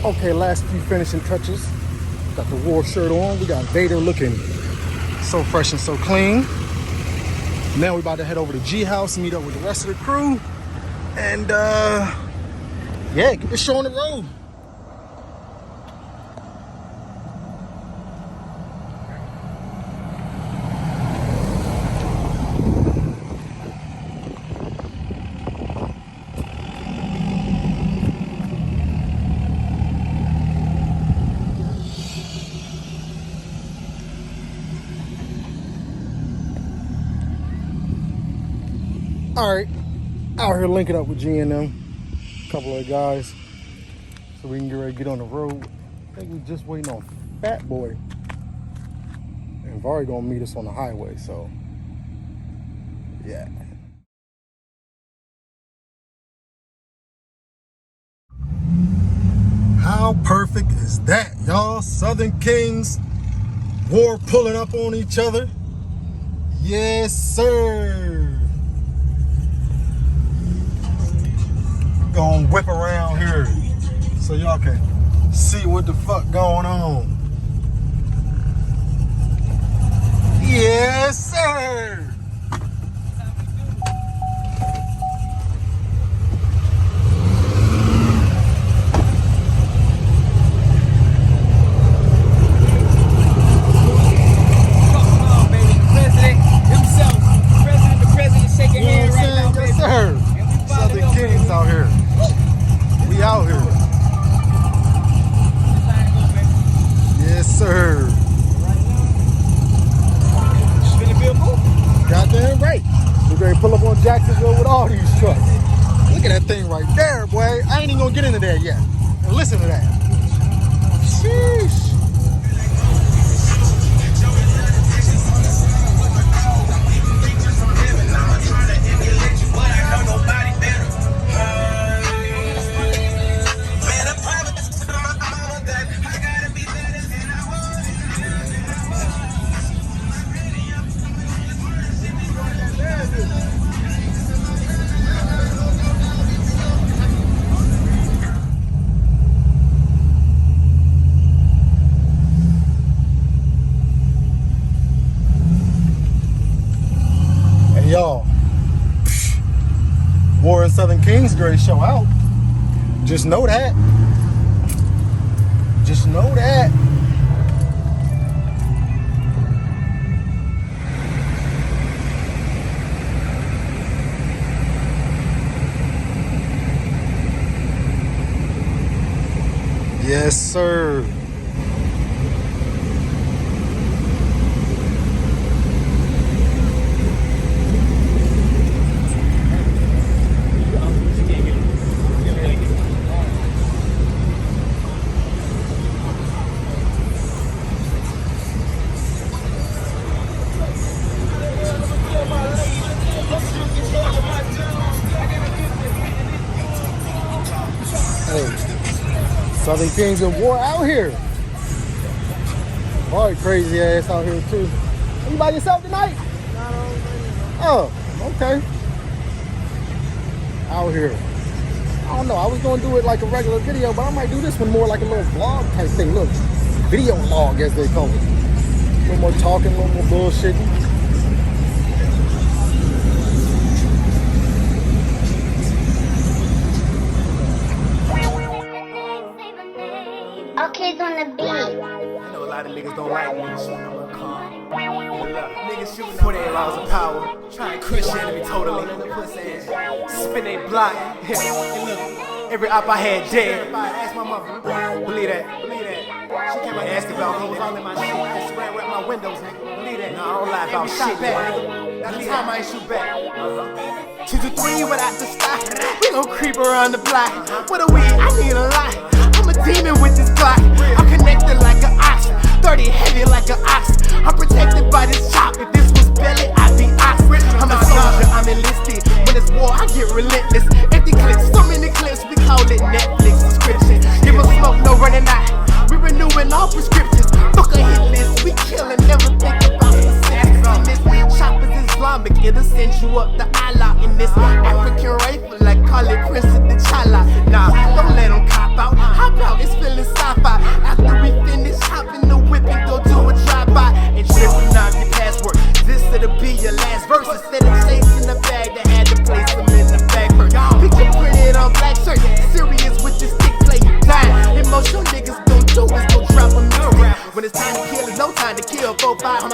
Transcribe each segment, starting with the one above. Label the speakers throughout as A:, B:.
A: Okay, last few finishing touches. Got the war shirt on. We got Vader looking so fresh and so clean. Now we're about to head over to G House, meet up with the rest of the crew, and yeah, get this show on the road. All right, out here linking up with G and them, a couple of guys, so we can get ready to get on the road. I think we're just waiting on Fat Boy, and Vari gonna meet us on the highway, so yeah. How perfect is that, y'all? Southern Kings, war pulling up on each other. Yes, sir. Gonna whip around here so y'all can see what the fuck going on. Yes, sir. Out here. Yes, sir. Goddamn right. We're ready to pull up on Jacksonville with all these trucks. Look at that thing right there, boy. I ain't even gonna get into there yet. And listen to that. Sheesh. Y'all, War in Southern Kings great show out. Just know that. Just know that. Yes, sir. Southern Kings of War out here. All right, crazy ass out here too. Are you by yourself tonight? Oh, okay. Out here. I don't know. I was gonna do it like a regular video, but I might do this one more like a little vlog type thing. Look, video log as they call it. A little more talking, a little more bullshitting.
B: Kids on the beat.
C: I know a lot of niggas don't like me shooting on my car. Niggas shooting 48 miles of power, trying to crush your enemy totally. Spin they block. And look, every op I had dead. Ask my mother. Believe that. Believe that. She came and asked about me. Was all in my shit. Just ran with my windows, nigga. Believe that. No, I don't lie about shit back. That's the time I ain't shoot back. 2 to 3 without the stop. We gon' creep around the block. What a weed, I need a lot. I'm a demon with this Glock. I'm connected like an ox, 30 heavy like an ox. I'm protected by this chop. If this was belly, I'd be ox. I'm a soldier, I'm enlisted. When it's war, I get relentless. Empty clips, so many clips, we call it Netflix subscription. Give a smoke, no running out. We renewing all prescriptions. Book a hit list, we killin', never think about the this. Choppers Islamic, it'll send you up the Allah in this African rifle, like call it Prince of the Chala. Nah, don't let them cop out.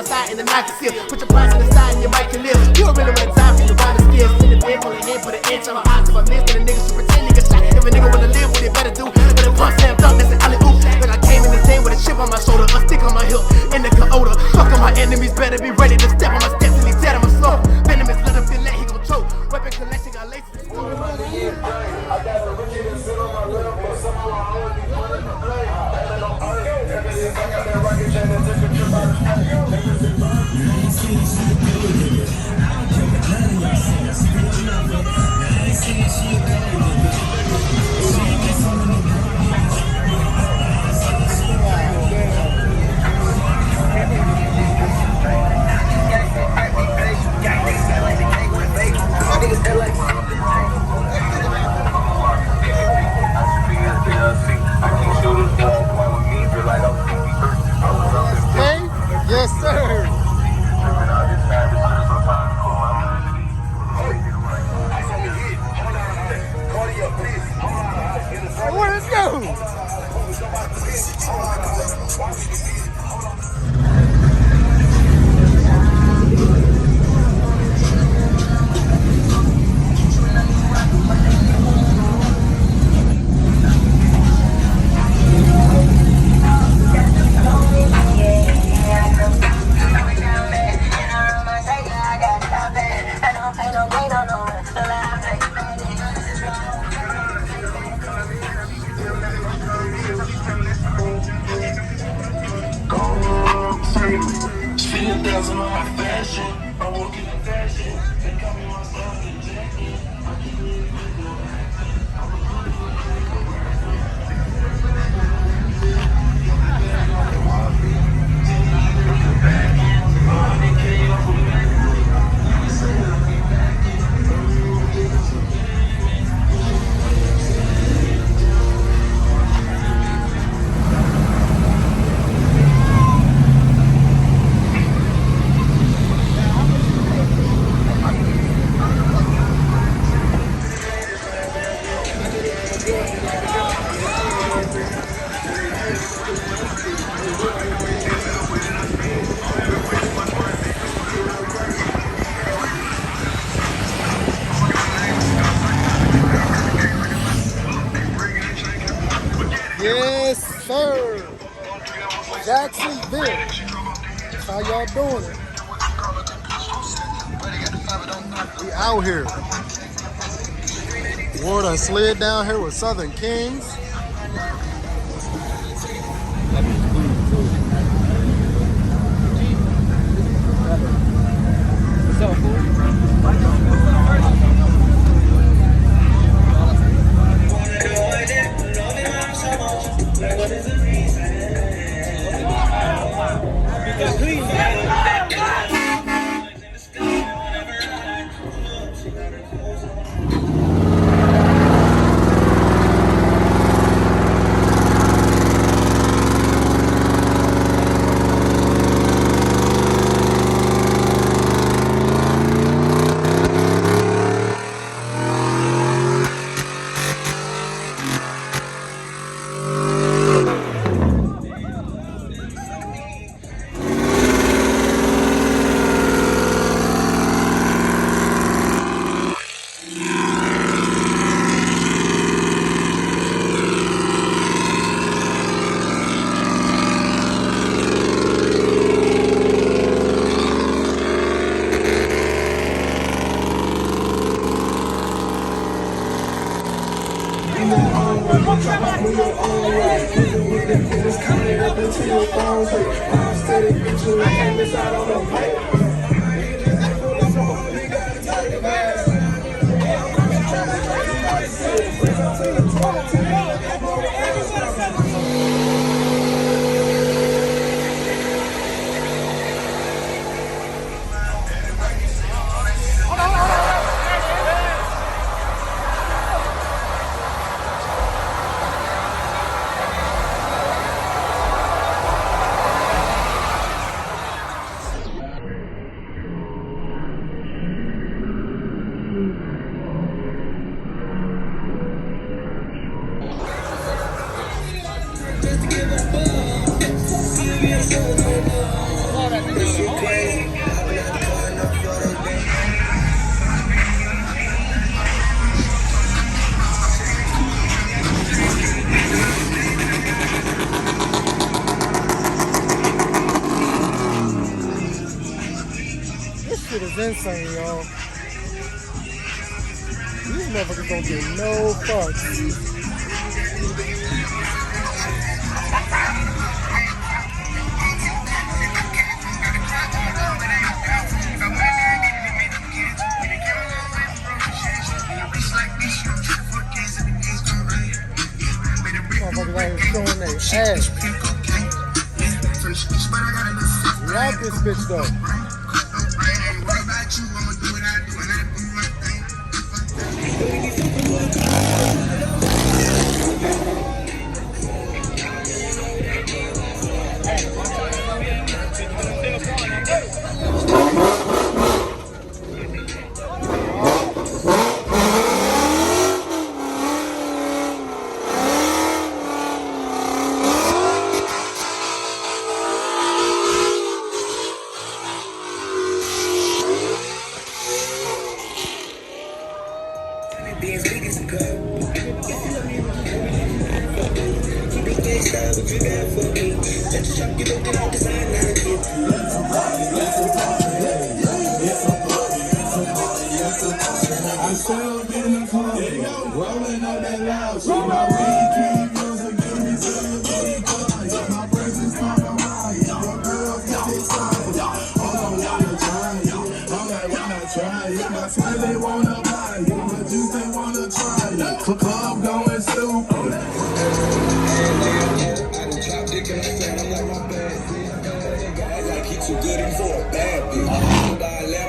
C: my side and the knife is seal. Put your pride to the side and your mic can live. You don't really want time for your rhyming skills. In the bed, pull a head, put an inch on my eyes. If I miss, then a nigga should pretend nigga shot. If a nigga wanna live, what he better do? But if one slam dunk, that's an alley oop. Like I came in this day with a chip on my shoulder, a stick on my hip, in the coda. Fuck on my enemies, better be ready to step on my steps till he's dead. I'm a slow. Venomous, let him feel that he gon' choke. Weapon collection got laces. I got the wicked and sit on my left, but somehow I always be putting the play. I ain't on earth. Everything I got that rocket chain and took a trip out of
A: Yes, sir. Let's go.
B: Spending thousand on my fashion. I'm walking in fashion. They call me my son and jacket.
A: Yes, sir. Jacksonville. How y'all doing? We out here. Ward done slid down here with Southern Kings. insane, y'all. These motherfuckers don't get no fucks. Motherfuckers out here showing their ass. We out this bitch though.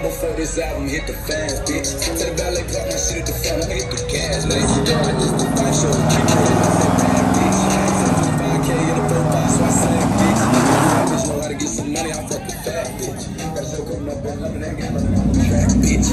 D: Before this album hit the fans, bitch. To the ballet club, my shit at the front, hit the gas, lazy girl, I just the fight show. Keep it in, I said bad bitch. 5K in the boat box, so I said bitch. Bitch know how to get some money, I fuck the fat bitch. Got a show coming up in London, that game running on the track, bitch.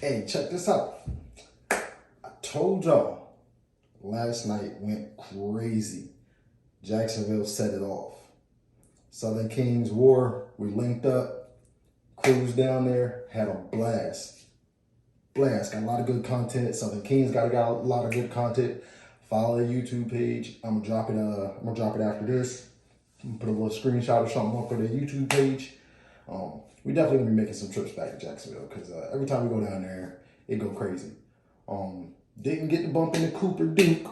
A: Hey, check this out. I told y'all last night went crazy. Jacksonville set it off. Southern Kings War, we linked up, cruised down there, had a blast. Got a lot of good content. Southern Kings got a lot of good content. Follow the YouTube page. I'm gonna drop it after this. I'm gonna put a little screenshot or something up for the YouTube page. We definitely gonna be making some trips back to Jacksonville because every time we go down there, it go crazy. Didn't get to bump into Cooper Duke.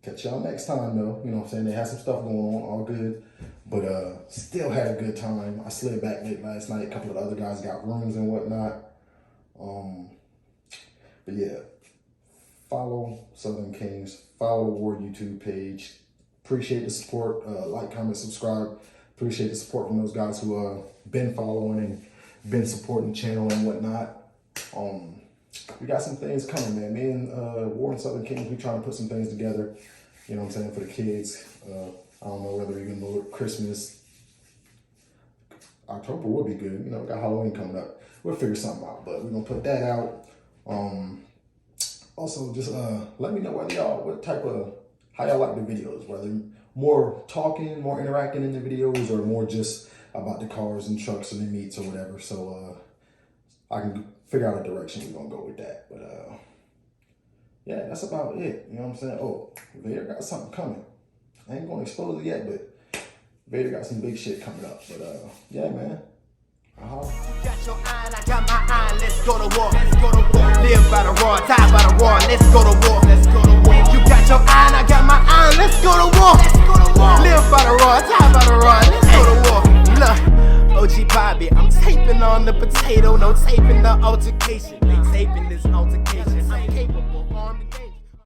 A: Catch y'all next time though. You know what I'm saying? They had some stuff going on, all good. But still had a good time. I slid back late last night. A couple of the other guys got rooms and whatnot. But yeah, follow Southern Kings. Follow the War YouTube page. Appreciate the support. Like, comment, subscribe. Appreciate the support from those guys who been following and been supporting the channel and whatnot. We got some things coming, man. Me and War and Southern Kings, we trying to put some things together. You know what I'm saying, for the kids. I don't know whether we're gonna do Christmas. October would be good. You know, we got Halloween coming up. We'll figure something out, but we're gonna put that out. Also, just let me know how y'all like the videos, whether more talking, more interacting in the videos, or more just about the cars and trucks and the meets or whatever. So I can figure out a direction we're gonna go with that. But yeah, that's about it. You know what I'm saying? Oh, Vader got something coming. I ain't gonna expose it yet, but Vader got some big shit coming up. But yeah, man.
C: You got your eye, I got my eye. Let's go to war. Let's go to war. Live by the raw, die by the raw. Let's go to war. Let's go to war. You got your eye and I got my eye. Let's go to war. Let's go to war. Live by the raw, die by the raw. Let's go to war. Look, OG Bobby, I'm taping on the potato, no taping the altercation. They taping this altercation.